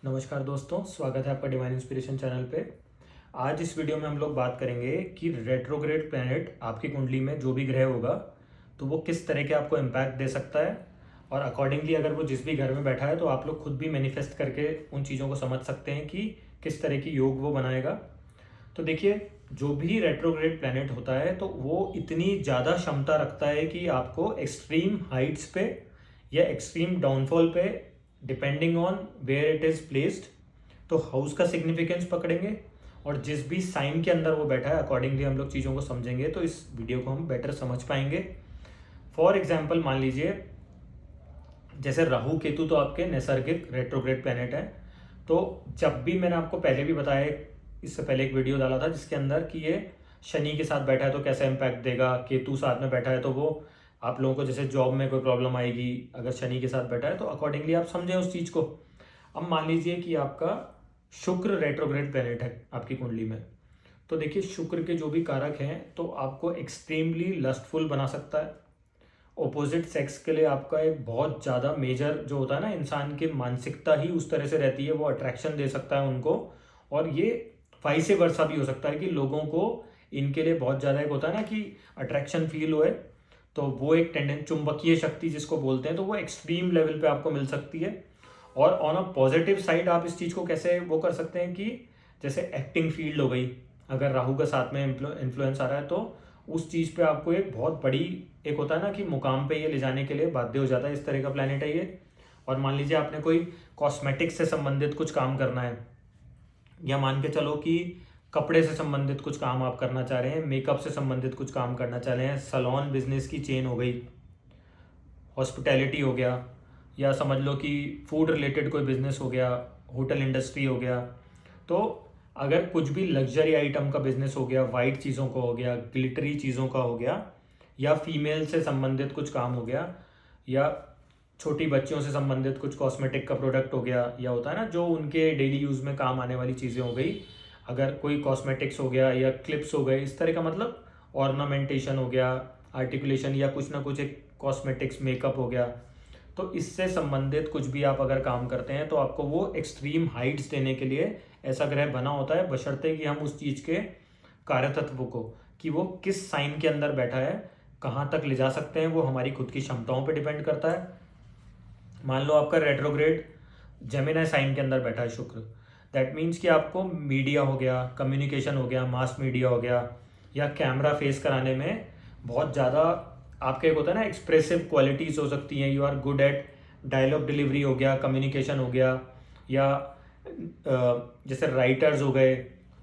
नमस्कार दोस्तों, स्वागत है आपका डिवाइन इंस्पिरेशन चैनल पे। आज इस वीडियो में हम लोग बात करेंगे कि रेट्रोग्रेड प्लैनेट आपकी कुंडली में जो भी ग्रह होगा तो वो किस तरह के आपको इम्पैक्ट दे सकता है, और अकॉर्डिंगली अगर वो जिस भी घर में बैठा है तो आप लोग खुद भी मैनिफेस्ट करके उन चीज़ों को समझ सकते हैं कि किस तरह की योग वो बनाएगा। तो देखिए, जो भी रेट्रोग्रेड प्लैनेट होता है तो वो इतनी ज़्यादा क्षमता रखता है कि आपको एक्सट्रीम हाइट्स पे या एक्सट्रीम डाउनफॉल पे, depending on where it is placed, तो हाउस का सिग्निफिकेंस पकड़ेंगे और जिस भी साइन के अंदर वो बैठा है अकॉर्डिंगली हम लोग चीज़ों को समझेंगे तो इस वीडियो को हम बेटर समझ पाएंगे। फॉर एग्जाम्पल मान लीजिए, जैसे राहु केतु तो आपके नैसर्गिक रेट्रोग्रेड प्लैनेट है। तो जब भी मैंने आपको पहले भी बताया, इससे पहले एक वीडियो डाला था जिसके अंदर कि ये शनि के साथ बैठा है तो कैसा इम्पैक्ट देगा, केतु साथ में बैठा है तो वो आप लोगों को जैसे जॉब में कोई प्रॉब्लम आएगी अगर शनि के साथ बैठा है, तो अकॉर्डिंगली आप समझें उस चीज़ को। अब मान लीजिए कि आपका शुक्र रेट्रोग्रेड प्लैनेट है आपकी कुंडली में, तो देखिए शुक्र के जो भी कारक हैं तो आपको एक्सट्रीमली लस्टफुल बना सकता है। ऑपोजिट सेक्स के लिए आपका एक बहुत ज़्यादा मेजर जो होता है ना, इंसान की मानसिकता ही उस तरह से रहती है, वो अट्रैक्शन दे सकता है उनको। और ये वाइस वर्सा भी हो सकता है कि लोगों को इनके लिए बहुत ज़्यादा एक होता है ना कि अट्रैक्शन फील हुए, तो वो एक चुंबकीय शक्ति जिसको बोलते हैं तो वो एक्सट्रीम लेवल पे आपको मिल सकती है। और ऑन अ पॉजिटिव साइड आप इस चीज़ को कैसे वो कर सकते हैं कि जैसे एक्टिंग फील्ड हो गई, अगर राहु का साथ में इन्फ्लुएंस आ रहा है तो उस चीज़ पे आपको एक बहुत बड़ी एक होता है ना कि मुकाम पे ये ले जाने के लिए बाध्य हो जाता है। इस तरह का प्लैनेट है ये। और मान लीजिए आपने कोई कॉस्मेटिक्स से संबंधित कुछ काम करना है, या मान के चलो कि कपड़े से संबंधित कुछ काम आप करना चाह रहे हैं, मेकअप से संबंधित कुछ काम करना चाह रहे हैं, सैलून बिजनेस की चेन हो गई, हॉस्पिटैलिटी हो गया, या समझ लो कि फूड रिलेटेड कोई बिजनेस हो गया, होटल इंडस्ट्री हो गया। तो अगर कुछ भी लग्जरी आइटम का बिजनेस हो गया, वाइट चीज़ों का हो गया, ग्लिटरी चीज़ों का हो गया, या फीमेल से संबंधित कुछ काम हो गया, या छोटी बच्चियों से संबंधित कुछ कॉस्मेटिक का प्रोडक्ट हो गया, या होता है ना जो उनके डेली यूज़ में काम आने वाली चीज़ें हो गई, अगर कोई कॉस्मेटिक्स हो गया या क्लिप्स हो गए, इस तरह का मतलब ऑर्नामेंटेशन हो गया, आर्टिकुलेशन या कुछ ना कुछ एक कॉस्मेटिक्स मेकअप हो गया, तो इससे संबंधित कुछ भी आप अगर काम करते हैं तो आपको वो एक्सट्रीम हाइट्स देने के लिए ऐसा ग्रह बना होता है, बशर्ते कि हम उस चीज़ के कार्यतत्व को कि वो किस साइन के अंदर बैठा है कहाँ तक ले जा सकते हैं, वो हमारी खुद की क्षमताओं पे डिपेंड करता है। मान लो आपका रेट्रोग्रेड जेमिनी साइन के अंदर बैठा है शुक्र, दैट मीन्स कि आपको मीडिया हो गया, कम्युनिकेशन हो गया, मास मीडिया हो गया, या कैमरा फेस कराने में बहुत ज़्यादा आपका एक होता है ना एक्सप्रेसिव क्वालिटीज़ हो सकती हैं। You are good at dialogue delivery हो गया, कम्युनिकेशन हो गया, या जैसे राइटर्स हो गए,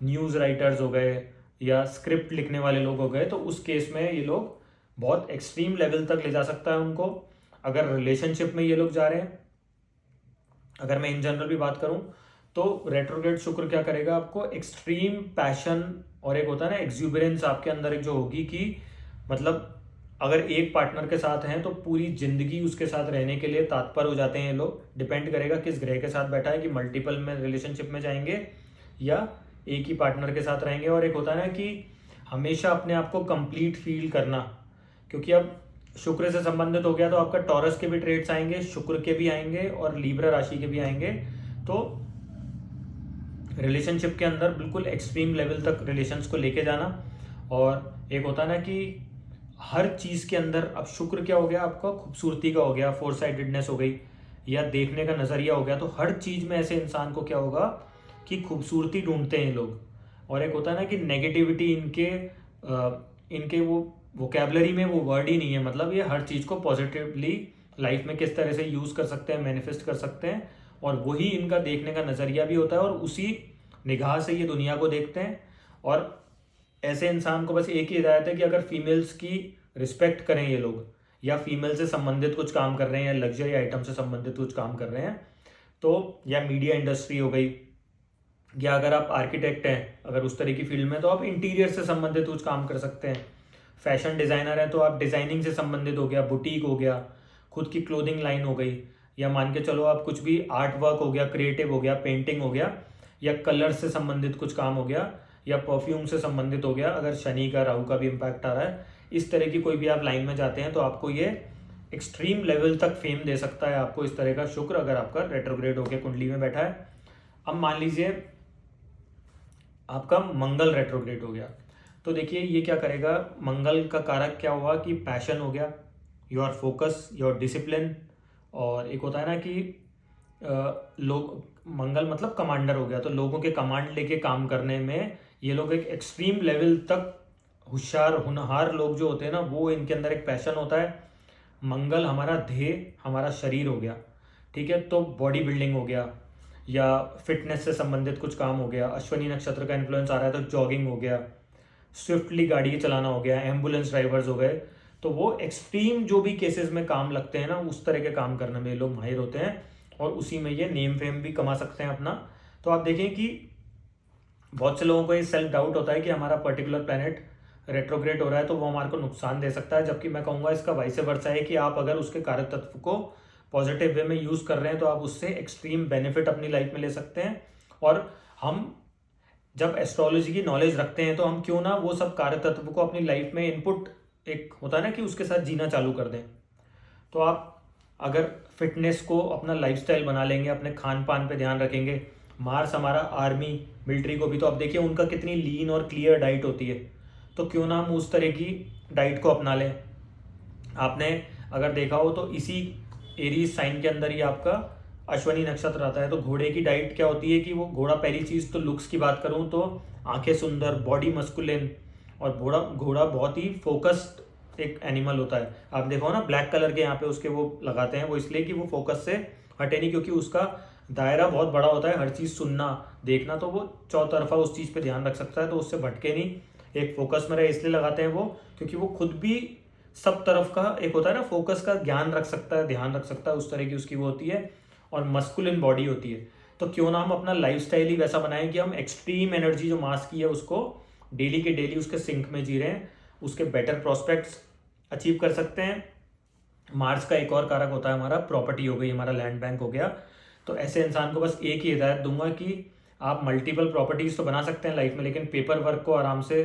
न्यूज़ राइटर्स हो गए, या स्क्रिप्ट लिखने वाले लोग हो गए, तो उस केस में ये लोग बहुत एक्सट्रीम लेवल तक ले जा सकता है उनको। अगर रिलेशनशिप में ये लोग जा रहे हैं, अगर मैं इन जनरल भी बात करूं तो रेट्रोग्रेड शुक्र क्या करेगा, आपको एक्सट्रीम पैशन और एक होता है ना एक्सुबरेंस आपके अंदर एक जो होगी कि मतलब अगर एक पार्टनर के साथ हैं तो पूरी जिंदगी उसके साथ रहने के लिए तात्पर हो जाते हैं ये लोग। डिपेंड करेगा किस ग्रह के साथ बैठा है कि मल्टीपल में रिलेशनशिप में जाएंगे या एक ही पार्टनर के साथ रहेंगे। और एक होता है ना कि हमेशा अपने आप को कंप्लीट फील करना, क्योंकि अब शुक्र से संबंधित हो गया तो आपका टॉरस के भी ट्रेड्स आएंगे, शुक्र के भी आएंगे और लीब्रा राशि के भी आएंगे। तो रिलेशनशिप के अंदर बिल्कुल एक्सट्रीम लेवल तक रिलेशंस को लेके जाना, और एक होता है ना कि हर चीज़ के अंदर अब शुक्र क्या हो गया आपका, खूबसूरती का हो गया, फोर साइडेडनेस हो गई, या देखने का नज़रिया हो गया। तो हर चीज़ में ऐसे इंसान को क्या होगा कि खूबसूरती ढूंढते हैं लोग। और एक होता है ना कि नेगेटिविटी इनके वो वोकेबलरी में वो वर्ड ही नहीं है, मतलब ये हर चीज़ को पॉजिटिवली लाइफ में किस तरह से यूज़ कर सकते हैं, मैनिफेस्ट कर सकते हैं, और वही इनका देखने का नज़रिया भी होता है, और उसी निगाह से ये दुनिया को देखते हैं। और ऐसे इंसान को बस एक ही हिदायत है कि अगर फीमेल्स की रिस्पेक्ट करें ये लोग, या फीमेल से संबंधित कुछ काम कर रहे हैं, या लग्जरी आइटम से संबंधित कुछ काम कर रहे हैं, तो या मीडिया इंडस्ट्री हो गई, या अगर आप आर्किटेक्ट हैं अगर उस तरह की फील्ड में तो आप इंटीरियर से संबंधित कुछ काम कर सकते हैं। फैशन डिज़ाइनर है तो आप डिज़ाइनिंग से संबंधित हो गया, बुटीक हो गया, खुद की क्लोथिंग लाइन हो गई, या मान के चलो आप कुछ भी आर्ट वर्क हो गया, क्रिएटिव हो गया, पेंटिंग हो गया, या कलर से संबंधित कुछ काम हो गया, या परफ्यूम से संबंधित हो गया। अगर शनि का राहु का भी इम्पैक्ट आ रहा है, इस तरह की कोई भी आप लाइन में जाते हैं तो आपको ये एक्सट्रीम लेवल तक फेम दे सकता है आपको इस तरह का शुक्र, अगर आपका रेट्रोग्रेड होकर कुंडली में बैठा है। अब मान लीजिए आपका मंगल रेट्रोग्रेड हो गया, तो देखिए ये क्या करेगा, मंगल का कारक क्या हुआ कि पैशन हो गया, योर फोकस, योर डिसिप्लिन, और एक होता है ना कि लोग, मंगल मतलब कमांडर हो गया, तो लोगों के कमांड लेके काम करने में ये लोग एक एक्सट्रीम लेवल तक होशियार होनहार लोग जो होते हैं ना, वो इनके अंदर एक पैशन होता है। मंगल हमारा ध्येय, हमारा शरीर हो गया, ठीक है, तो बॉडी बिल्डिंग हो गया या फिटनेस से संबंधित कुछ काम हो गया, अश्वनी नक्षत्र का इन्फ्लुएंस आ रहा है तो जॉगिंग हो गया, स्विफ्टली गाड़ी चलाना हो गया, एम्बुलेंस ड्राइवर्स हो गए, तो वो एक्सट्रीम जो भी केसेस में काम लगते हैं ना, उस तरह के काम करने में ये लोग माहिर होते हैं और उसी में ये नेम फेम भी कमा सकते हैं अपना। तो आप देखें कि बहुत से लोगों को ये सेल्फ डाउट होता है कि हमारा पर्टिकुलर प्लैनेट रेट्रोग्रेड हो रहा है तो वो हमारे को नुकसान दे सकता है, जबकि मैं कहूँगा इसका वाइस वर्सा है कि आप अगर उसके कारक तत्व को पॉजिटिव वे में यूज़ कर रहे हैं तो आप उससे एक्सट्रीम बेनिफिट अपनी लाइफ में ले सकते हैं। और हम जब एस्ट्रोलॉजी की नॉलेज रखते हैं तो हम क्यों ना वो सब कारक तत्व को अपनी लाइफ में इनपुट, एक होता है ना कि उसके साथ जीना चालू कर दें। तो आप अगर फिटनेस को अपना लाइफस्टाइल बना लेंगे, अपने खान पान पे ध्यान रखेंगे, मार्स हमारा आर्मी मिलिट्री को भी, तो आप देखिए उनका कितनी लीन और क्लियर डाइट होती है, तो क्यों ना हम उस तरह की डाइट को अपना लें। आपने अगर देखा हो तो इसी एरीज साइन के अंदर ही आपका अश्वनी नक्षत्र आता है, तो घोड़े की डाइट क्या होती है कि वो घोड़ा, पहली चीज़ तो लुक्स की बात करूँ तो आंखें सुंदर, बॉडी मस्कुलिन, और घोड़ा घोड़ा बहुत ही फोकस्ड एक एनिमल होता है। आप देखो ना ब्लैक कलर के यहाँ पे उसके वो लगाते हैं, वो इसलिए कि वो फोकस से हटे नहीं, क्योंकि उसका दायरा बहुत बड़ा होता है, हर चीज़ सुनना देखना, तो वो चौतरफा उस चीज़ पे ध्यान रख सकता है, तो उससे भटके नहीं, एक फोकस में रहे, इसलिए लगाते हैं वो, क्योंकि वो खुद भी सब तरफ का एक होता है ना, फोकस का ज्ञान रख सकता है, ध्यान रख सकता है, उस तरह की उसकी वो होती है, और मस्कुलिन बॉडी होती है। तो क्यों ना हम अपना लाइफस्टाइल ही वैसा बनाएं कि हम एक्सट्रीम एनर्जी जो मास की है उसको डेली के डेली उसके सिंक में जी रहे हैं, उसके बेटर प्रोस्पेक्ट्स अचीव कर सकते हैं। मार्स का एक और कारक होता है हमारा प्रॉपर्टी, हो गई हमारा लैंड बैंक हो गया। तो ऐसे इंसान को बस एक ही हिदायत दूंगा कि आप मल्टीपल प्रॉपर्टीज तो बना सकते हैं लाइफ में, लेकिन पेपर वर्क को आराम से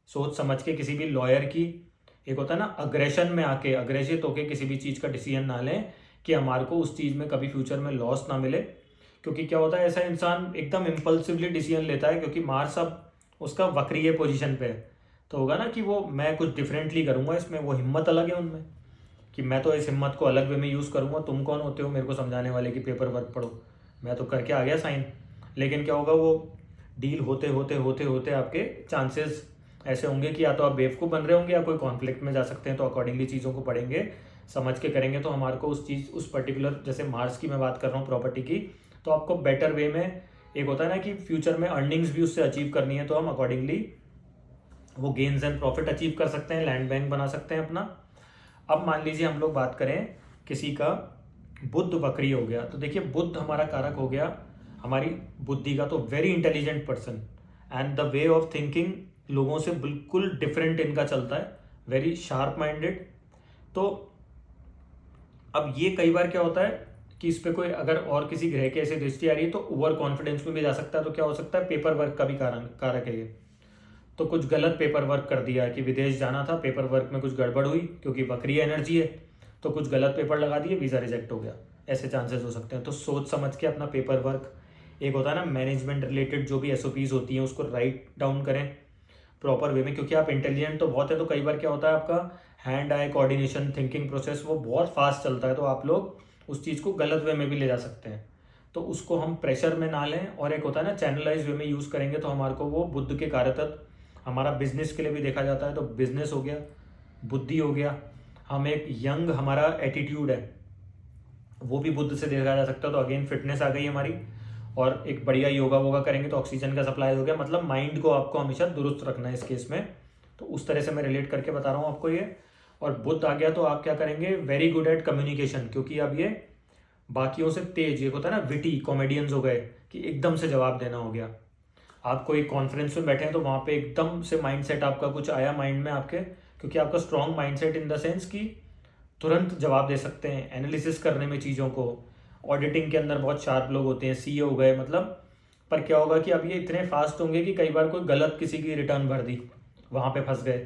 सोच समझ के, किसी भी लॉयर की, एक होता है ना अग्रेशन में आके, अग्रेसित होके किसी भी चीज़ का डिसीजन ना लें कि हमारे को उस चीज़ में कभी फ्यूचर में लॉस ना मिले। क्योंकि क्या होता है, ऐसा इंसान एकदम इम्पल्सिवली डिसीजन लेता है, क्योंकि मार्स अब उसका वक्रीय पोजीशन पे है, तो होगा ना कि वो मैं कुछ डिफरेंटली करूंगा इसमें, वो हिम्मत अलग है उनमें कि मैं तो इस हिम्मत को अलग वे में यूज़ करूंगा, तुम कौन होते हो मेरे को समझाने वाले कि पेपर वर्क पढ़ो, मैं तो करके आ गया साइन। लेकिन क्या होगा, वो डील होते होते होते होते आपके चांसेस ऐसे होंगे कि या तो आप बेवकूफ़ बन रहे होंगे या कोई कॉन्फ्लिक्ट में जा सकते हैं। तो अकॉर्डिंगली चीज़ों को पढ़ेंगे, समझ के करेंगे, तो हमारे को उस चीज़, उस पर्टिकुलर, जैसे मार्स की मैं बात कर रहा हूँ प्रॉपर्टी की, तो आपको बेटर वे में, एक होता है ना कि फ्यूचर में अर्निंग्स भी उससे अचीव करनी है, तो हम अकॉर्डिंगली वो गेन्स एंड प्रॉफिट अचीव कर सकते हैं, लैंड बैंक बना सकते हैं अपना। अब मान लीजिए हम लोग बात करें किसी का बुध वक्री हो गया, तो देखिए बुध हमारा कारक हो गया हमारी बुद्धि का, तो very intelligent person and the way of thinking लोगों से बिल्कुल डिफरेंट इनका चलता है, वेरी शार्प माइंडेड। तो अब ये कई बार क्या होता है कि इस पे कोई अगर और किसी ग्रह की ऐसी दृष्टि आ रही है तो ओवर कॉन्फिडेंस में भी जा सकता है। तो क्या हो सकता है, पेपर वर्क का भी कारक है ये, तो कुछ गलत पेपर वर्क कर दिया कि विदेश जाना था, पेपर वर्क में कुछ गड़बड़ हुई क्योंकि वक्रीय एनर्जी है, तो कुछ गलत पेपर लगा दिए, वीज़ा रिजेक्ट हो गया, ऐसे चांसेस हो सकते हैं। तो सोच समझ के अपना पेपर वर्क, एक होता है ना मैनेजमेंट रिलेटेड जो भी एसओपीज होती हैं उसको राइट डाउन करें प्रॉपर वे में, क्योंकि आप इंटेलिजेंट तो बहुत है, तो कई बार क्या होता है आपका hand eye coordination thinking process वो बहुत फास्ट चलता है, तो आप लोग उस चीज़ को गलत वे में भी ले जा सकते हैं। तो उसको हम प्रेशर में ना लें, और एक होता है ना चैनलाइज वे में यूज़ करेंगे, तो हमारे को वो बुद्ध के कारतत्व, हमारा बिजनेस के लिए भी देखा जाता है, तो बिजनेस हो गया, बुद्धि हो गया, हम एक यंग, हमारा एटीट्यूड है वो भी बुद्ध से देखा जा सकता है, तो अगेन फिटनेस आ गई हमारी, और एक बढ़िया योगा वोगा करेंगे तो ऑक्सीजन का सप्लाई हो गया, मतलब माइंड को आपको हमेशा दुरुस्त रखना है इस केस में। तो उस तरह से मैं रिलेट करके बता रहा हूँ आपको ये। और बुद्ध आ गया तो आप क्या करेंगे, वेरी गुड एट कम्युनिकेशन, क्योंकि अब ये बाकियों से तेज, ये होता है ना विटी कॉमेडियंस हो गए कि एकदम से जवाब देना हो गया। आप कोई कॉन्फ्रेंस में बैठे हैं तो वहाँ पे एकदम से माइंडसेट आपका कुछ आया माइंड में आपके, क्योंकि आपका strong mindset in the sense कि तुरंत जवाब दे सकते हैं, एनालिसिस करने में चीज़ों को, ऑडिटिंग के अंदर बहुत शार्प लोग होते हैं, सीए हो गए मतलब। पर क्या होगा कि अब ये इतने फास्ट होंगे कि कई बार कोई गलत किसी की रिटर्न भर दी, वहाँ पे फंस गए,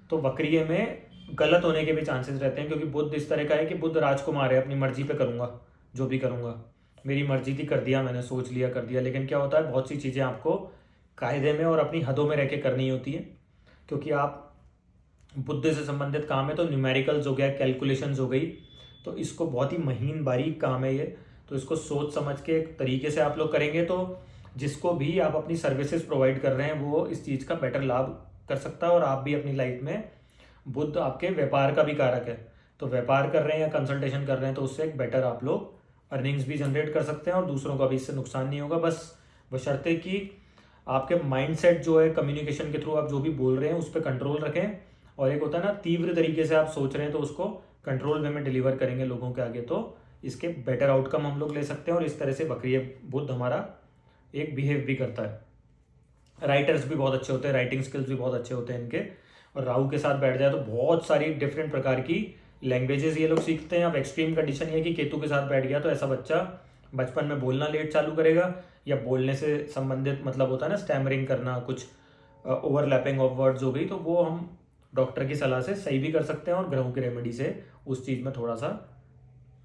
तो वक्रीय में गलत होने के भी चांसेस रहते हैं, क्योंकि बुद्ध इस तरह का है कि बुद्ध राजकुमार है, अपनी मर्जी पे करूँगा जो भी करूँगा, मेरी मर्जी थी, कर दिया मैंने, सोच लिया कर दिया। लेकिन क्या होता है, बहुत सी चीज़ें आपको कायदे में और अपनी हदों में रह के करनी होती है, क्योंकि आप बुद्धि से संबंधित काम है तो न्यूमेरिकल्स हो गया, कैलकुलेशंस हो गई, तो इसको बहुत ही महीन बारीक काम है ये। तो इसको सोच समझ के एक तरीके से आप लोग करेंगे तो जिसको भी आप अपनी सर्विसेज प्रोवाइड कर रहे हैं वो इस चीज़ का बेटर लाभ कर सकता है, और आप भी अपनी लाइफ में, बुद्ध आपके व्यापार का भी कारक है, तो व्यापार कर रहे हैं या कंसल्टेशन कर रहे हैं तो उससे एक बेटर आप लोग अर्निंग्स भी जनरेट कर सकते हैं और दूसरों का भी इससे नुकसान नहीं होगा। बस बशर्ते कि आपके माइंडसेट जो है, कम्युनिकेशन के थ्रू आप जो भी बोल रहे हैं उस पर कंट्रोल रखें, और एक होता है ना तीव्र तरीके से आप सोच रहे हैं तो उसको कंट्रोल वे में डिलीवर करेंगे लोगों के आगे, तो इसके बेटर आउटकम हम लोग ले सकते हैं। और इस तरह से वक्रीय बुद्ध हमारा एक बिहेव भी करता है। राइटर्स भी बहुत अच्छे होते हैं, राइटिंग स्किल्स भी बहुत अच्छे होते हैं इनके, और राहु के साथ बैठ जाए तो बहुत सारी डिफरेंट प्रकार की लैंग्वेजेस ये लोग सीखते हैं। अब एक्सट्रीम कंडीशन ये कि केतु के साथ बैठ गया तो ऐसा बच्चा बचपन में बोलना लेट चालू करेगा, या बोलने से संबंधित मतलब होता है ना स्टैमरिंग करना, कुछ ओवरलैपिंग ऑफ वर्ड्स हो गई, तो वो हम डॉक्टर की सलाह से सही भी कर सकते हैं और ग्रहों की रेमेडी से उस चीज़ में थोड़ा सा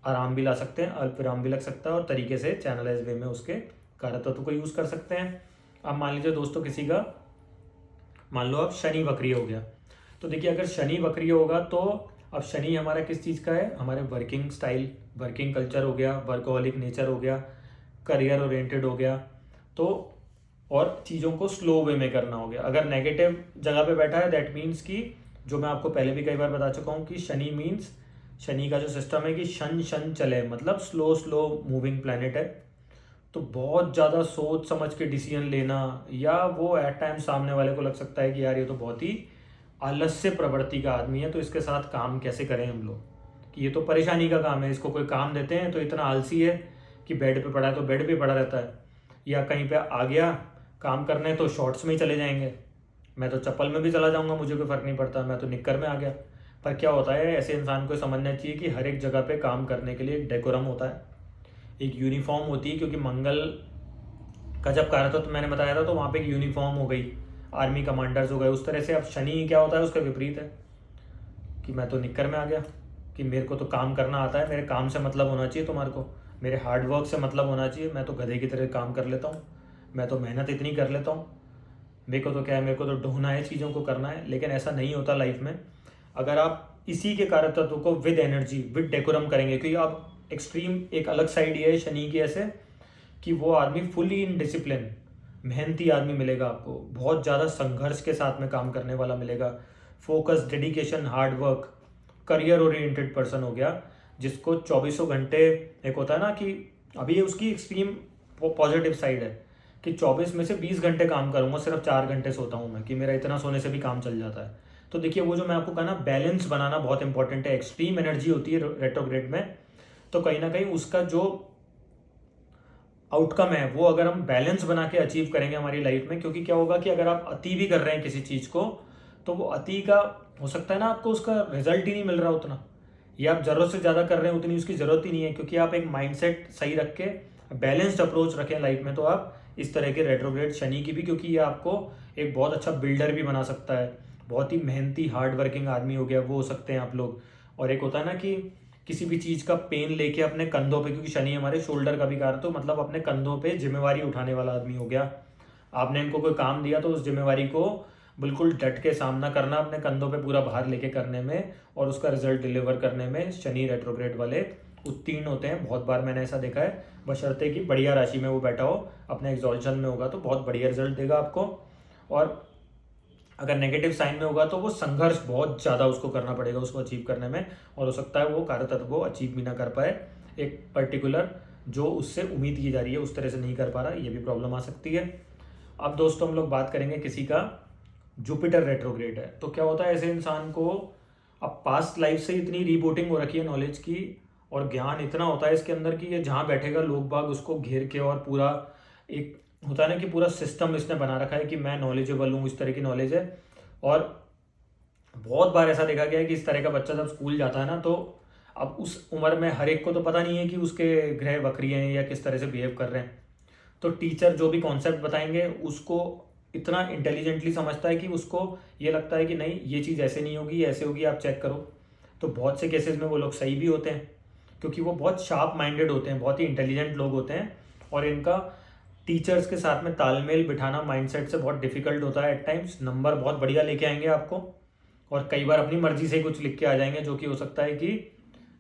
आराम भी ला सकते हैं, अल्प विराम भी लग सकता है, और तरीके से चैनलाइज वे में उसके कारकत्व को यूज़ कर सकते हैं। अब मान लीजिए दोस्तों किसी का, मान लो अब शनि वक्रीय हो गया, तो देखिए अगर शनि वक्रीय होगा तो अब शनि हमारा किस चीज़ का है, हमारे वर्किंग स्टाइल, वर्किंग कल्चर हो गया, वर्कहोलिक नेचर हो गया, करियर ओरिएंटेड हो गया, तो और चीज़ों को स्लो वे में करना हो गया। अगर नेगेटिव जगह पे बैठा है दैट मीन्स कि, जो मैं आपको पहले भी कई बार बता चुका हूँ कि शनि मीन्स, शनि का जो सिस्टम है कि शन शन चले, मतलब स्लो स्लो मूविंग प्लैनेट है, तो बहुत ज़्यादा सोच समझ के डिसीजन लेना, या वो एट टाइम सामने वाले को लग सकता है कि यार ये तो बहुत ही आलस्य प्रवृत्ति का आदमी है, तो इसके साथ काम कैसे करें हम लोग, कि ये तो परेशानी का काम है, इसको कोई काम देते हैं तो इतना आलसी है कि बेड पे पड़ा है तो बेड पे पड़ा रहता है, या कहीं पे आ गया काम करने तो शॉर्ट्स में ही चले जाएंगे, मैं तो चप्पल में भी चला जाऊंगा, मुझे कोई फ़र्क नहीं पड़ता, मैं तो निक्कर में आ गया। पर क्या होता है, ऐसे इंसान को समझना चाहिए कि हर एक जगह पे काम करने के लिए एक डेकोरम होता है, एक यूनिफॉर्म होती है, क्योंकि मंगल का जब कारतत्व मैंने बताया था तो वहाँ पे एक यूनिफॉर्म हो गई, आर्मी कमांडर्स हो गए, उस तरह से। अब शनि क्या होता है, उसका विपरीत है कि मैं तो निक्कर में आ गया, कि मेरे को तो काम करना आता है, मेरे काम से मतलब होना चाहिए तुम्हारे को, मेरे हार्डवर्क से मतलब होना चाहिए, मैं तो गधे की तरह काम कर लेता हूँ, मैं तो मेहनत इतनी कर लेता हूँ, मेरे को तो क्या है, मेरे को तो ढूंढना है, चीज़ों को करना है। लेकिन ऐसा नहीं होता लाइफ में। अगर आप इसी के कारक तत्व को विद एनर्जी, विद डेकोरम करेंगे, क्योंकि आप एक्सट्रीम एक अलग साइड ये है शनि की ऐसे कि वो आदमी फुली इन डिसिप्लिन, मेहनती आदमी मिलेगा आपको, बहुत ज़्यादा संघर्ष के साथ में काम करने वाला मिलेगा, focus, dedication, hard work, career oriented person हो गया, जिसको चौबीसों घंटे, एक होता है ना कि अभी ये उसकी एक्सट्रीम पॉजिटिव साइड है कि 24 में से 20 घंटे काम करूंगा, सिर्फ 4 घंटे सोता हूँ मैं, कि मेरा इतना सोने से भी काम चल जाता है। तो देखिए वो जो मैं आपको कहा ना, बैलेंस बनाना बहुत इंपॉर्टेंट है। एक्सट्रीम एनर्जी होती है रेट्रोग्रेड में, तो कहीं ना कहीं उसका जो आउटकम है वो अगर हम बैलेंस बना के अचीव करेंगे हमारी लाइफ में, क्योंकि क्या होगा कि अगर आप अति भी कर रहे हैं किसी चीज़ को, तो वो अति का हो सकता है ना आपको उसका रिजल्ट ही नहीं मिल रहा उतना, या आप ज़रूरत से ज़्यादा कर रहे हैं उतनी उसकी ज़रूरत ही नहीं है। क्योंकि आप एक माइंडसेट सही रख के बैलेंस्ड अप्रोच रखें लाइफ में, तो आप इस तरह के रेट्रोग्रेड शनि की भी, क्योंकि ये आपको एक बहुत अच्छा बिल्डर भी बना सकता है, बहुत ही मेहनती हार्ड वर्किंग आदमी हो गया वो हो सकते हैं आप लोग। और एक होता है ना कि किसी भी चीज़ का पेन लेके अपने कंधों पे, क्योंकि शनि हमारे शोल्डर का भी कार, तो मतलब अपने कंधों पे जिम्मेवारी उठाने वाला आदमी हो गया। आपने इनको कोई काम दिया तो उस जिम्मेवारी को बिल्कुल डट के सामना करना, अपने कंधों पे पूरा भार लेके करने में और उसका रिजल्ट डिलीवर करने में शनि रेट्रोग्रेड वाले उत्तीर्ण होते हैं। बहुत बार मैंने ऐसा देखा है, बशर्ते कि बढ़िया राशि में वो बैठा हो, अपने एग्जॉल्शन में होगा तो बहुत बढ़िया रिजल्ट देगा आपको। और अगर नेगेटिव साइन में होगा तो वो संघर्ष बहुत ज़्यादा उसको करना पड़ेगा उसको अचीव करने में, और हो सकता है वो कार्यतत्व को अचीव भी ना कर पाए, एक पर्टिकुलर जो उससे उम्मीद की जा रही है उस तरह से नहीं कर पा रहा, ये भी प्रॉब्लम आ सकती है। अब दोस्तों हम लोग बात करेंगे किसी का जुपिटर रेट्रोग्रेड है, तो क्या होता है ऐसे इंसान को, अब पास्ट लाइफ से इतनी रीबूटिंग हो रखी है नॉलेज की, और ज्ञान इतना होता है इसके अंदर कि ये जहाँ बैठेगा लोग बाग उसको घेर के, और पूरा एक होता है ना कि पूरा सिस्टम इसने बना रखा है कि मैं नॉलेजेबल हूँ, इस तरह की नॉलेज है। और बहुत बार ऐसा देखा गया है कि इस तरह का बच्चा जब स्कूल जाता है ना, तो अब उस उम्र में हर एक को तो पता नहीं है कि उसके ग्रह वक्री हैं या किस तरह से बिहेव कर रहे हैं, तो टीचर जो भी कॉन्सेप्ट बताएंगे उसको इतना इंटेलिजेंटली समझता है कि उसको ये लगता है कि नहीं ये चीज़ ऐसे नहीं होगी, ऐसे होगी, आप चेक करो। तो बहुत से केसेस में वो लोग सही भी होते हैं, क्योंकि वो बहुत शार्प माइंडेड होते हैं, बहुत ही इंटेलिजेंट लोग होते हैं, और इनका टीचर्स के साथ में तालमेल बिठाना माइंडसेट से बहुत डिफिकल्ट होता है एट टाइम्स। नंबर बहुत बढ़िया लेके आएंगे आपको, और कई बार अपनी मर्जी से ही कुछ लिख के आ जाएंगे, जो कि हो सकता है कि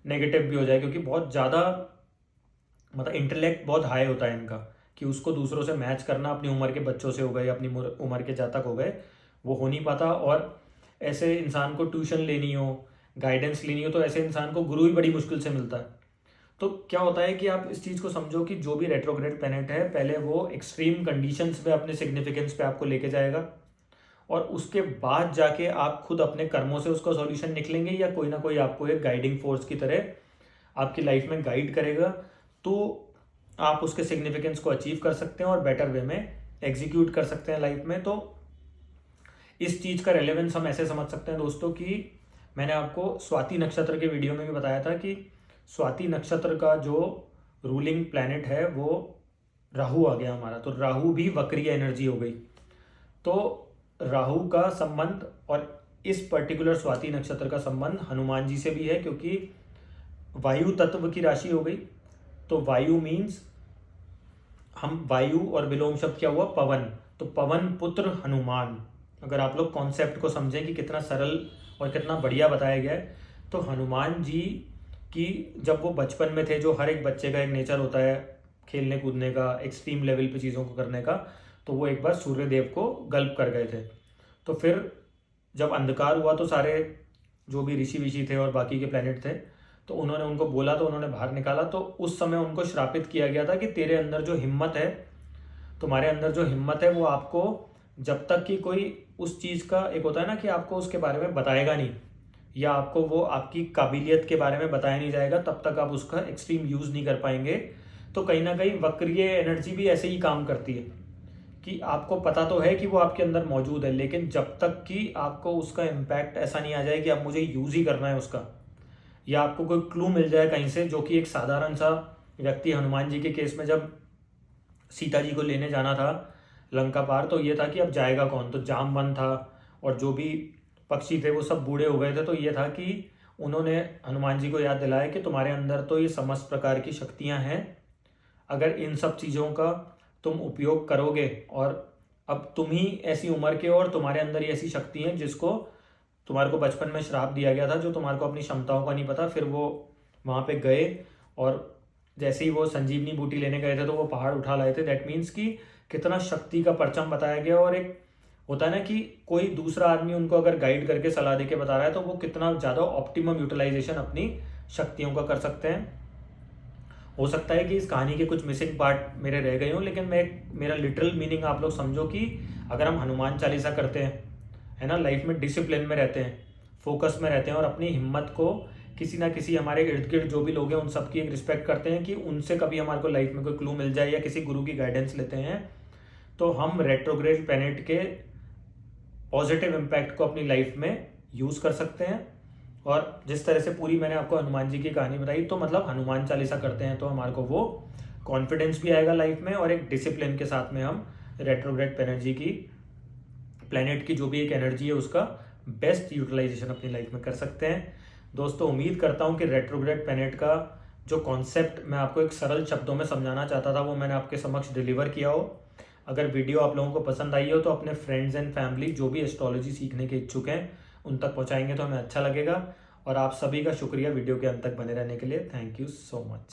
नेगेटिव भी हो जाए, क्योंकि बहुत ज़्यादा मतलब इंटेलेक्ट बहुत हाई होता है इनका, कि उसको दूसरों से मैच करना, अपनी उम्र के बच्चों से हो गए, अपनी उम्र के जातक हो गए, वो हो नहीं पाता। और ऐसे इंसान को ट्यूशन लेनी हो, गाइडेंस लेनी हो, तो ऐसे इंसान को गुरु भी बड़ी मुश्किल से मिलता है। तो क्या होता है कि आप इस चीज़ को समझो कि जो भी रेट्रोग्रेड प्लैनेट है, पहले वो एक्सट्रीम कंडीशंस पे अपने सिग्निफिकेंस पे आपको लेके जाएगा, और उसके बाद जाके आप खुद अपने कर्मों से उसका सॉल्यूशन निकलेंगे, या कोई ना कोई आपको एक गाइडिंग फोर्स की तरह आपकी लाइफ में गाइड करेगा, तो आप उसके सिग्निफिकेंस को अचीव कर सकते हैं और बेटर वे में एग्जीक्यूट कर सकते हैं लाइफ में। तो इस चीज़ का रेलेवेंस हम ऐसे समझ सकते हैं दोस्तों कि मैंने आपको स्वाति नक्षत्र के वीडियो में भी बताया था कि स्वाति नक्षत्र का जो रूलिंग प्लैनेट है वो राहु आ गया हमारा, तो राहु भी वक्रीय एनर्जी हो गई। तो राहु का संबंध और इस पर्टिकुलर स्वाति नक्षत्र का संबंध हनुमान जी से भी है, क्योंकि वायु तत्व की राशि हो गई। तो वायु मीन्स हम वायु, और विलोम शब्द क्या हुआ, पवन, तो पवन पुत्र हनुमान। अगर आप लोग कॉन्सेप्ट को समझें कि कितना सरल और कितना बढ़िया बताया गया है, तो हनुमान जी की जब वो बचपन में थे, जो हर एक बच्चे का एक नेचर होता है खेलने कूदने का, एक्सट्रीम लेवल पे चीज़ों को करने का, तो वो एक बार सूर्यदेव को गल्प कर गए थे। तो फिर जब अंधकार हुआ तो सारे जो भी ऋषि विषि थे और बाकी के प्लैनेट थे, तो उन्होंने उनको बोला, तो उन्होंने बाहर निकाला। तो उस समय उनको श्रापित किया गया था कि तेरे अंदर जो हिम्मत है, तुम्हारे अंदर जो हिम्मत है, वो आपको जब तक कि कोई उस चीज़ का एक होता है ना कि आपको उसके बारे में बताएगा नहीं, या आपको वो आपकी काबिलियत के बारे में बताया नहीं जाएगा, तब तक आप उसका एक्सट्रीम यूज़ नहीं कर पाएंगे। तो कहीं ना कहीं वक्रीय एनर्जी भी ऐसे ही काम करती है कि आपको पता तो है कि वो आपके अंदर मौजूद है, लेकिन जब तक कि आपको उसका इम्पैक्ट ऐसा नहीं आ जाए कि अब मुझे यूज़ ही करना है उसका, या आपको कोई क्लू मिल जाए कहीं से, जो कि एक साधारण सा व्यक्ति, हनुमान जी के केस में जब सीता जी को लेने जाना था लंका पार, तो ये था कि अब जाएगा कौन, तो जामवन था और जो भी पक्षी थे वो सब बूढ़े हो गए थे। तो ये था कि उन्होंने हनुमान जी को याद दिलाया कि तुम्हारे अंदर तो ये समस्त प्रकार की शक्तियां हैं, अगर इन सब चीज़ों का तुम उपयोग करोगे, और अब तुम ही ऐसी उम्र के हो और तुम्हारे अंदर ही ऐसी शक्ति हैं जिसको तुम्हारे को बचपन में श्राप दिया गया था, जो तुम्हारे को अपनी क्षमताओं का नहीं पता। फिर वो वहाँ पे गए, और जैसे ही वो संजीवनी बूटी लेने गए थे तो वो पहाड़ उठा लाए थे। दैट मीन्स कि कितना शक्ति का परचम बताया गया। और एक होता है ना कि कोई दूसरा आदमी उनको अगर गाइड करके सलाह दे के बता रहा है, तो वो कितना ज़्यादा ऑप्टिमम यूटिलाइजेशन अपनी शक्तियों का कर सकते हैं। हो सकता है कि इस कहानी के कुछ मिसिंग पार्ट मेरे रह गए हों, लेकिन मेरा लिटरल मीनिंग आप लोग समझो कि अगर हम हनुमान चालीसा करते हैं, है ना, लाइफ में डिसिप्लिन में रहते हैं, फोकस में रहते हैं, और अपनी हिम्मत को किसी ना किसी हमारे इर्द गिर्द जो भी लोग हैं उन सबकी एक रिस्पेक्ट करते हैं कि उनसे कभी हमारे को लाइफ में कोई क्लू मिल जाए, या किसी गुरु की गाइडेंस लेते हैं, तो हम रेट्रोग्रेड प्लैनेट के पॉजिटिव इम्पैक्ट को अपनी लाइफ में यूज़ कर सकते हैं। और जिस तरह से पूरी मैंने आपको हनुमान जी की कहानी बताई, तो मतलब हनुमान चालीसा करते हैं तो हमारे को वो कॉन्फिडेंस भी आएगा लाइफ में, और एक डिसिप्लिन के साथ में हम रेट्रोग्रेड एनर्जी की, प्लैनेट की जो भी एक एनर्जी है, उसका बेस्ट यूटिलाइजेशन अपनी लाइफ में कर सकते हैं। दोस्तों, उम्मीद करता हूँ कि रेट्रोग्रेड प्लैनेट का जो कॉन्सेप्ट मैं आपको एक सरल शब्दों में समझाना चाहता था, वो मैंने आपके समक्ष डिलीवर किया हो। अगर वीडियो आप लोगों को पसंद आई हो, तो अपने फ्रेंड्स एंड फैमिली जो भी एस्ट्रोलॉजी सीखने के इच्छुक हैं उन तक पहुंचाएंगे तो हमें अच्छा लगेगा। और आप सभी का शुक्रिया वीडियो के अंत तक बने रहने के लिए। Thank you so much.